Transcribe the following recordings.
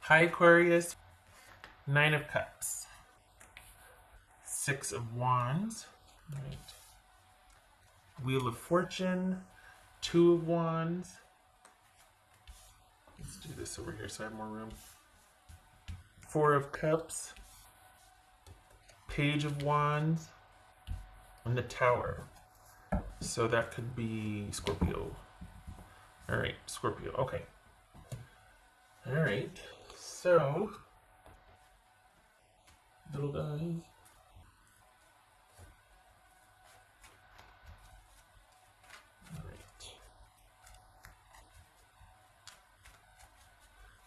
Hi Aquarius, Nine of Cups, Six of Wands, right. Wheel of Fortune, Two of Wands. Let's do this over here so I have more room. Four of Cups, Page of Wands, and the Tower. So that could be Scorpio. All right, Scorpio. Okay. All right. So, little guys.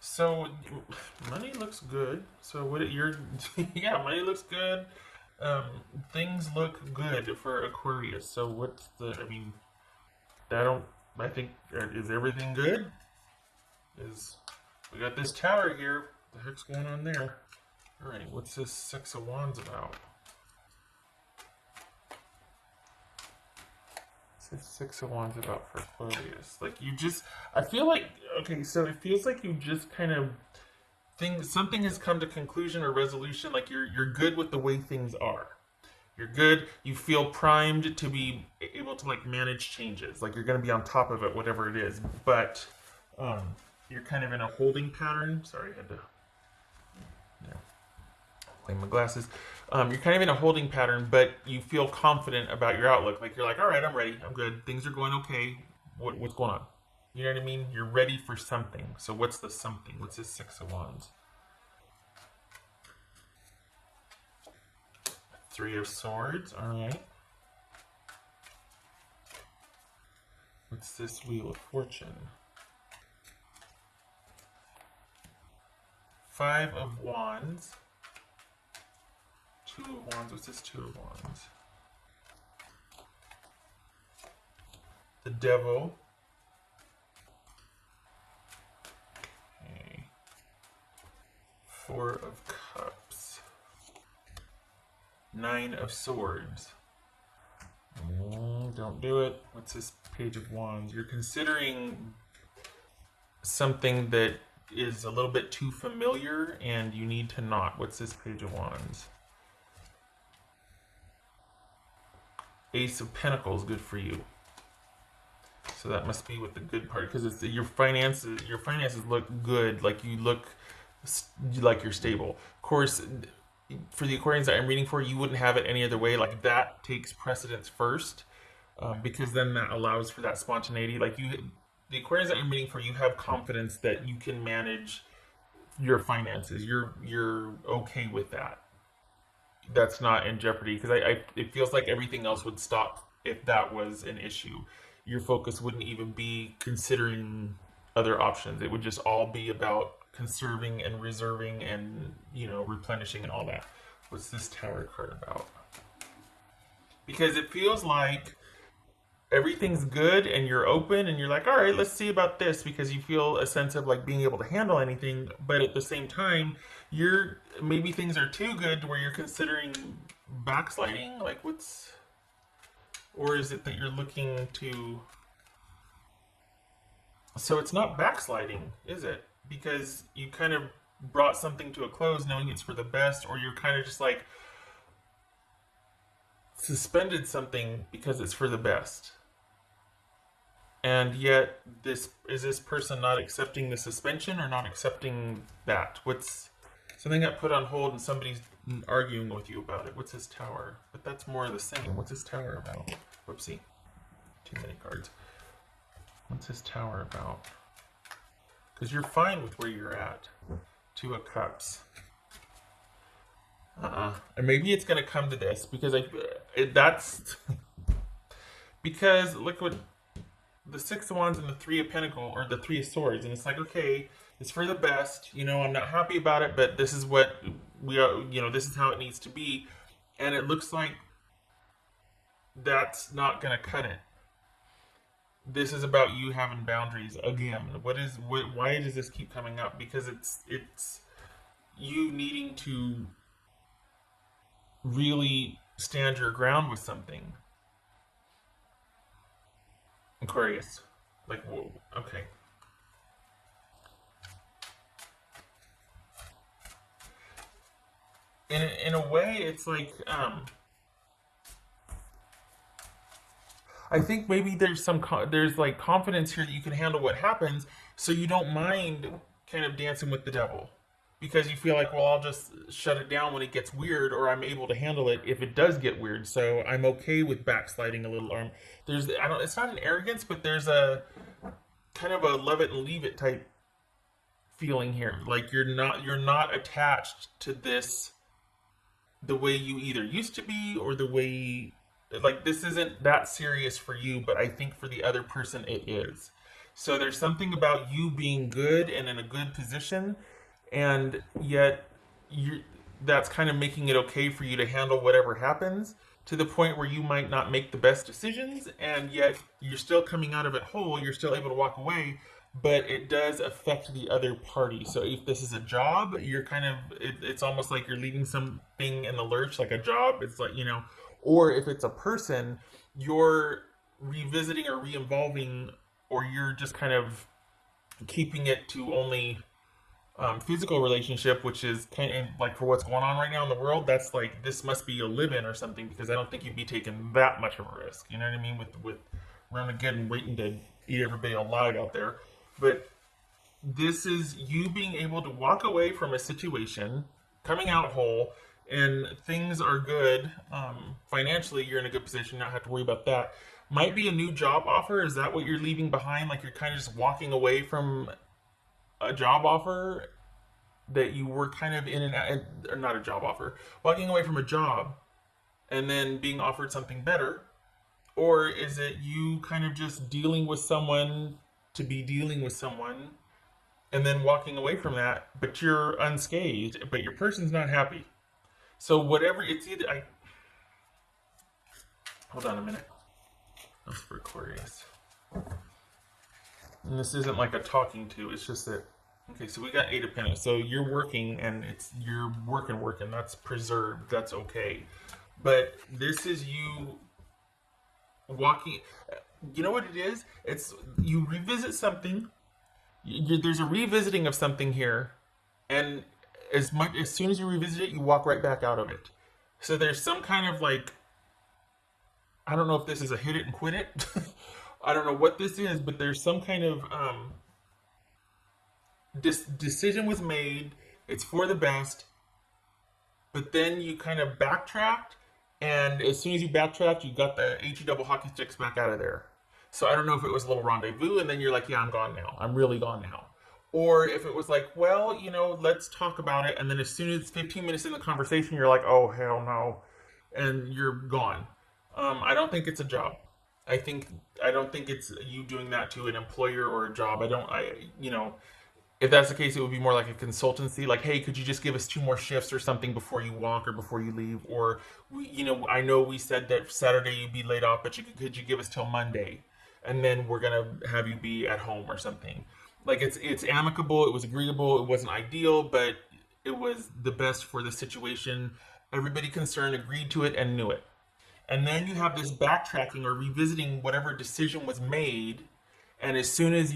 So money looks good. So what you're yeah, money looks good. Um, things look good for Aquarius. So what's the? I mean, I don't. I think is everything good? Is we got this tower here? What the heck's going on there? All right, what's this Six of Wands about? What's this Six of Wands about for Aquarius? Like you just, I feel like okay. So it feels like you just kind of something has come to conclusion or resolution. Like you're good with the way things are. You're good. You feel primed to be able to like manage changes. Like you're going to be on top of it, whatever it is. But um, you're kind of in a holding pattern. Sorry, I had to clean my glasses. You're kind of in a holding pattern, but you feel confident about your outlook. Like you're like, all right, I'm ready. I'm good. Things are going okay. What's going on? You know what I mean? You're ready for something. So what's the something? What's this Six of Wands? Three of Swords. All right. What's this Wheel of Fortune? Five of Wands. Two of Wands. What's this Two of Wands? The Devil. Okay. Four of Cups. Nine of Swords. Don't do it. What's this Page of Wands? You're considering something that is a little bit too familiar and you need to not. What's this Page of Wands? Ace of Pentacles, good for you. So that must be with the good part because it's your finances. Your finances look good. Like you look like you're stable. Of course, for the Aquarians that I'm reading for, you wouldn't have it any other way. Like that takes precedence first, because then that allows for that spontaneity. Like the Aquarians that I'm reading for, you have confidence that you can manage your finances. You're okay with that. That's not in jeopardy because it feels like everything else would stop if that was an issue. Your focus wouldn't even be considering other options. It would just all be about conserving and reserving and replenishing and all that. What's this Tower card about? Because it feels like everything's good and you're open and you're like, all right, let's see about this because you feel a sense of like being able to handle anything, but at the same time, you're maybe things are too good where you're considering backsliding. Like or is it that you're looking to? So it's not backsliding, is it? Because you kind of brought something to a close knowing it's for the best, or you're kind of just like suspended something because it's for the best. And yet this person not accepting the suspension or not accepting that? What's something got put on hold and somebody's arguing with you about it? What's his Tower? But that's more of the same. What's his Tower about? Whoopsie. Too many cards. What's his Tower about? Because you're fine with where you're at. Two of Cups. And maybe it's going to come to this because that's because look what the Six of Wands and the Three of Pentacles or the Three of Swords, and it's like, okay, it's for the best. I'm not happy about it, but this is what we are. This is how it needs to be, and it looks like that's not going to cut it. This is about you having boundaries again. Why does this keep coming up? Because it's you needing to really stand your ground with something. Aquarius. Like, whoa, okay. in a way, it's like I think maybe there's there's like confidence here that you can handle what happens, so you don't mind kind of dancing with the devil, because you feel like, well, I'll just shut it down when it gets weird, or I'm able to handle it if it does get weird. So I'm okay with backsliding a little. Or there's I don't. It's not an arrogance, but there's a kind of a love it and leave it type feeling here. Like you're not attached to this the way you either used to be, or the way, like, this isn't that serious for you, but I think for the other person it is. So there's something about you being good and in a good position, and yet you that's kind of making it okay for you to handle whatever happens, to the point where you might not make the best decisions, and yet you're still coming out of it whole, you're still able to walk away, but it does affect the other party. So if this is a job, you're kind of it's almost like you're leaving something in the lurch, like a job. It's like, or if it's a person, you're revisiting or re-involving, or you're just kind of keeping it to only physical relationship, which is kind of like, for what's going on right now in the world, that's like, this must be a live-in or something, because I don't think you'd be taking that much of a risk. You know what I mean? With Ramageddon waiting to eat everybody alive out there. But this is you being able to walk away from a situation, coming out whole, and things are good. Financially, you're in a good position, not have to worry about that. Might be a new job offer. Is that what you're leaving behind? Like, you're kind of just walking away from a job offer that you were kind of in and out, or not a job offer, walking away from a job and then being offered something better? Or is it you kind of just dealing with someone to be dealing with someone, and then walking away from that, but you're unscathed, but your person's not happy? So whatever, it's either I hold on a minute. That's for Aquarius. And this isn't like a talking to, it's just that, okay, so we got Eight of Pentacles. So you're working, and you're working, that's preserved, that's okay. But this is you walking, you know what it is? It's you revisit something, there's a revisiting of something here, and as soon as you revisit it, you walk right back out of it. So there's some kind of like, I don't know if this is a hit it and quit it. I don't know what this is, but there's some kind of decision was made. It's for the best, but then you kind of backtracked, and as soon as you backtracked, you got the HE double hockey sticks back out of there. So I don't know if it was a little rendezvous, and then you're like, yeah, I'm gone now. I'm really gone now. Or if it was like, well, let's talk about it, and then as soon as 15 minutes in the conversation, you're like, oh, hell no, and you're gone. I don't think it's a job. I don't think it's you doing that to an employer or a job. If that's the case, it would be more like a consultancy. Like, hey, could you just give us 2 more shifts or something before you walk or before you leave? Or, I know we said that Saturday you'd be laid off, but could you give us till Monday? And then we're gonna have you be at home or something. Like, it's amicable. It was agreeable. It wasn't ideal, but it was the best for the situation. Everybody concerned agreed to it and knew it. And then you have this backtracking or revisiting whatever decision was made. And as soon as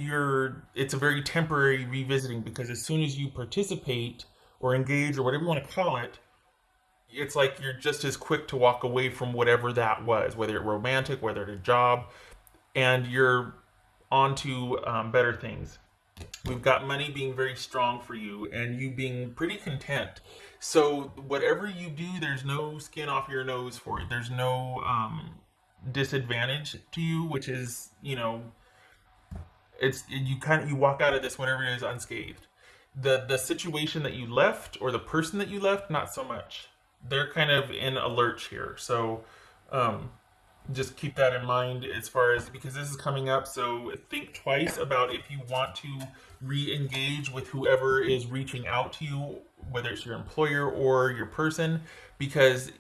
it's a very temporary revisiting, because as soon as you participate or engage or whatever you want to call it, it's like you're just as quick to walk away from whatever that was, whether it's romantic, whether it's a job, and you're on to better things. We've got money being very strong for you, and you being pretty content. So whatever you do, there's no skin off your nose for it. There's no disadvantage to you, which is, you walk out of this, whatever it is, unscathed. The situation that you left, or the person that you left, not so much. They're kind of in a lurch here. So just keep that in mind, as far as, because this is coming up. So think twice about if you want to re-engage with whoever is reaching out to you, whether it's your employer or your person, because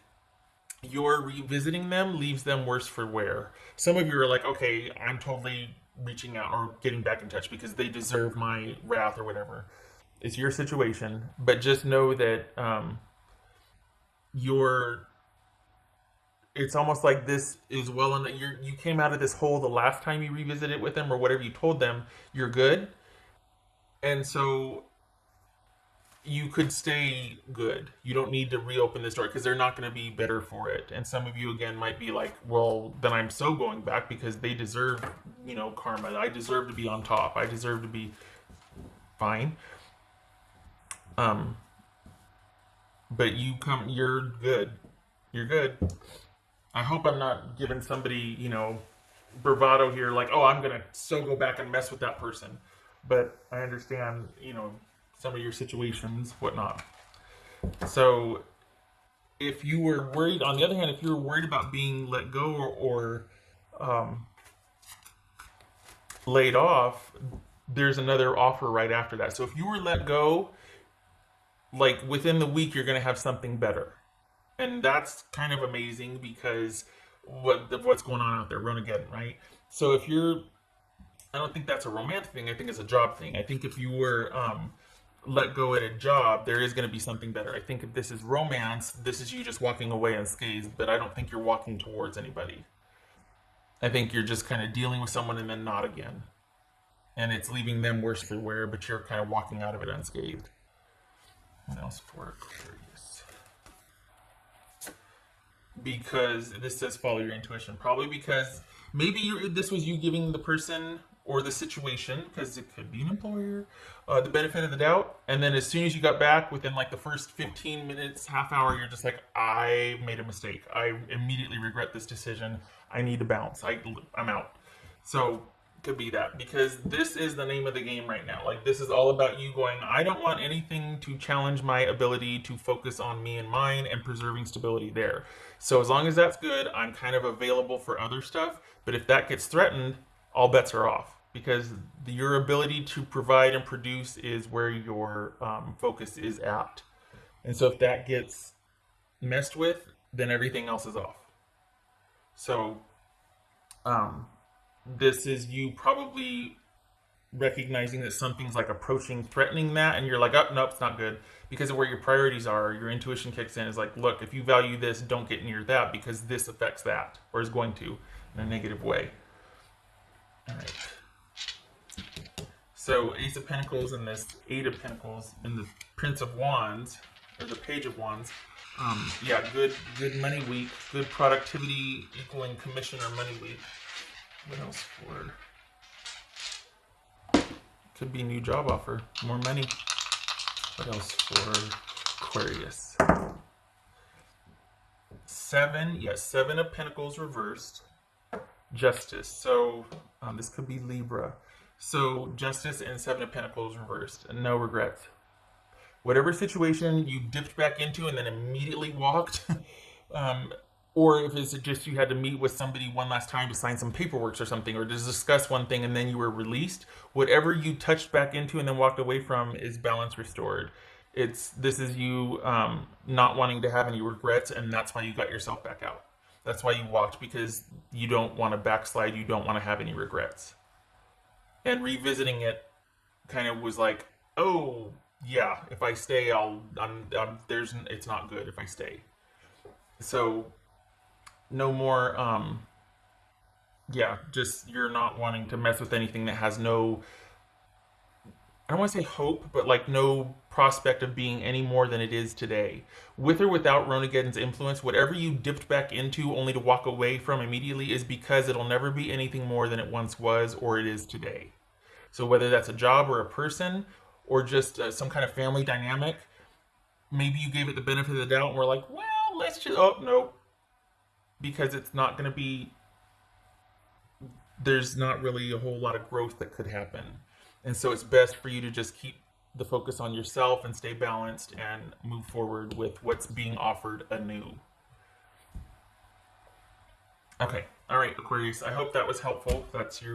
your revisiting them leaves them worse for wear. Some of you are like, okay, I'm totally reaching out or getting back in touch because they deserve my wrath or whatever. It's your situation, but just know that it's almost like this is you came out of this hole the last time you revisited with them, or whatever you told them, you're good. And so you could stay good. You don't need to reopen this door because they're not going to be better for it. And some of you again might be like, well, then I'm so going back because they deserve, karma. I deserve to be on top. I deserve to be fine. But you're good. You're good. I hope I'm not giving somebody, bravado here, like, oh, I'm gonna so go back and mess with that person. But I understand, some of your situations, whatnot. So if you were worried, on the other hand, if you were worried about being let go or laid off, there's another offer right after that. So if you were let go, like within the week, you're going to have something better. And that's kind of amazing because what's going on out there, run again, right? So if you're, I don't think that's a romantic thing. I think it's a job thing. I think if you were let go at a job, there is going to be something better. I think if this is romance, this is you just walking away unscathed, but I don't think you're walking towards anybody. I think you're just kind of dealing with someone and then not again. And it's leaving them worse for wear, but you're kind of walking out of it unscathed. What else for Aquarius? Because this says follow your intuition. Probably because maybe this was you giving the person or the situation, because it could be an employer, the benefit of the doubt. And then as soon as you got back, within like the first 15 minutes, half hour, you're just like, I made a mistake. I immediately regret this decision. I need to bounce. I'm out. So could be that, because this is the name of the game right now. Like, this is all about you going, I don't want anything to challenge my ability to focus on me and mine and preserving stability there. So as long as that's good, I'm kind of available for other stuff. But if that gets threatened, all bets are off, because your ability to provide and produce is where your focus is at. And so if that gets messed with, then everything else is off. So this is you probably recognizing that something's like approaching, threatening that, and you're like, oh, nope, it's not good, because of where your priorities are. Your intuition kicks in, is like, look, if you value this, don't get near that, because this affects that, or is going to, in a negative way. All right. So Ace of Pentacles and this Eight of Pentacles and the Prince of Wands, or the Page of Wands. Yeah, good money week, good productivity equaling commission or money week. What else for? Could be new job offer, more money. What else for Aquarius? Seven of Pentacles reversed. Justice. So this could be Libra. So Justice and Seven of Pentacles reversed. And no regrets. Whatever situation you dipped back into and then immediately walked, or if it's just you had to meet with somebody one last time to sign some paperwork or something, or to discuss one thing and then you were released, whatever you touched back into and then walked away from is balance restored. This is you not wanting to have any regrets, and that's why you got yourself back out. That's why you walked, because you don't want to backslide. You don't want to have any regrets. And revisiting it kind of was like, oh yeah, if I stay, it's not good if I stay. So no more, just you're not wanting to mess with anything that has no, I don't want to say hope, but like no prospect of being any more than it is today. With or without Ronageddon's influence, whatever you dipped back into only to walk away from immediately is because it'll never be anything more than it once was or it is today. So whether that's a job or a person or just some kind of family dynamic, maybe you gave it the benefit of the doubt and were like, well, let's just, oh, no. Because it's not going to be, there's not really a whole lot of growth that could happen. And so it's best for you to just keep the focus on yourself and stay balanced and move forward with what's being offered anew. Okay. All right, Aquarius. I hope that was helpful. That's your